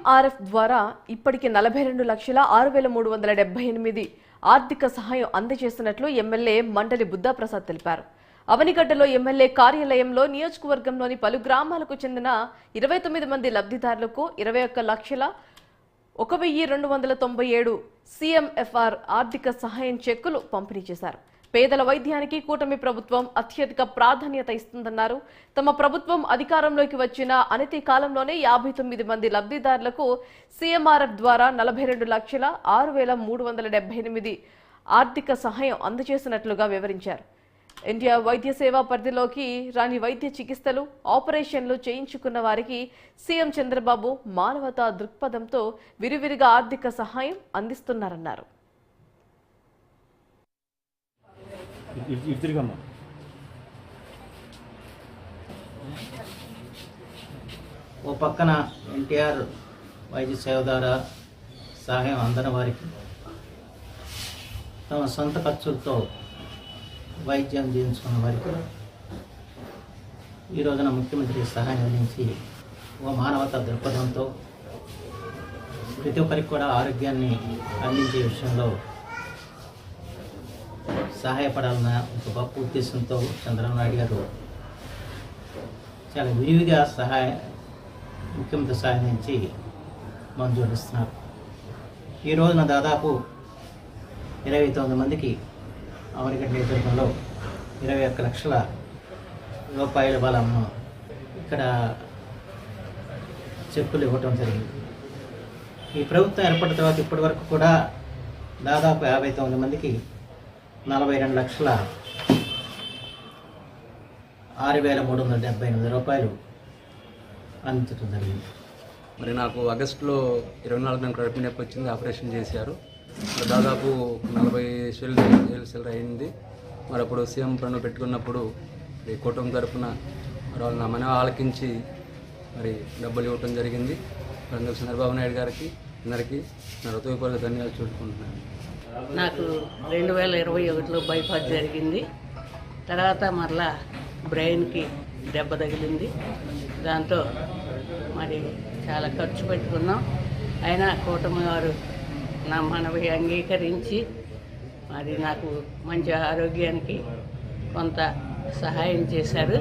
CMRF ద్వారా ఇప్పటికి 42,06,378 ఆర్థిక సహాయం అందజేసినట్లు ఎమ్మెల్యే మండలి బుద్ధాప్రసాద్ తెలిపారు. అవనిగడ్డలో ఎమ్మెల్యే కార్యాలయంలో నియోజకవర్గంలోని పలు గ్రామాలకు చెందిన 29 మంది లబ్ధిదారులకు 21,01,297 సీఎంఎఫ్ఆర్ ఆర్థిక సహాయం చెక్కులు పంపిణీ చేశారు. పేదల వైద్యానికి కూటమి ప్రభుత్వం అత్యధిక ప్రాధాన్యత ఇస్తుందన్నారు. తమ ప్రభుత్వం అధికారంలోకి వచ్చిన అనతి కాలంలోనే 59 మంది లబ్ధిదారులకు సీఎంఆర్ఎఫ్ ద్వారా 42,06,378 ఆర్థిక సహాయం అందజేసినట్లుగా వివరించారు. ఇండియా వైద్య సేవ పరిధిలోకి రాని వైద్య చికిత్సలు, ఆపరేషన్లు చేయించుకున్న వారికి సీఎం చంద్రబాబు మానవతా దృక్పథంతో విరివిరిగా ఆర్థిక సహాయం అందిస్తున్నారన్నారు. ఓ పక్కన ఎన్టీఆర్ వైద్య సేవ ద్వారా సహాయం అందని వారికి తమ సొంత ఖర్చులతో వైద్యం చేయించుకున్న వారికి ఈ రోజున ముఖ్యమంత్రి సహాయం అందించి ఓ మానవతా దృక్పథంతో ప్రతి ఒక్కరికి కూడా ఆరోగ్యాన్ని అందించే విషయంలో సహాయపడాలన్న ఒక గొప్ప ఉద్దేశంతో చంద్రబాబు నాయుడు గారు చాలా విరివిగా ముఖ్యమంత్రి సహాయం నుంచి మంజూరు ఇస్తున్నారు. ఈ రోజున దాదాపు 29 మందికి అవనిగడ్డ నియోజకవర్గంలో 21 లక్షల రూపాయల బలము ఇక్కడ చెక్కులు ఇవ్వటం జరిగింది. ఈ ప్రభుత్వం ఏర్పడిన తర్వాత ఇప్పటి వరకు కూడా దాదాపు 59 మందికి 42,06,378 రూపాయలు అందించడం జరిగింది. మరి నాకు ఆగస్టులో 24 కడుపు నొప్పి వచ్చింది, ఆపరేషన్ చేశారు. దాదాపు 40 సెల్ అయింది. మరి అప్పుడు సీఎం పన్ను పెట్టుకున్నప్పుడు ఈ కుటుంబం తరఫున మరి వాళ్ళు నా మన ఆలకించి మరి డబ్బులు ఇవ్వటం జరిగింది. అందుకు చంద్రబాబు నాయుడు గారికి అందరికీ నా హృదయపూర్వక ధన్యవాదాలు చూసుకుంటున్నాను. నాకు 2021లో బైపాస్ జరిగింది. తర్వాత మరలా బ్రెయిన్కి దెబ్బ తగిలింది. దాంతో మరి చాలా ఖర్చు పెట్టుకున్నాం. అయినా కూటమి వారు నా మనవి అంగీకరించి మరి నాకు మంచి ఆరోగ్యానికి కొంత సహాయం చేశారు.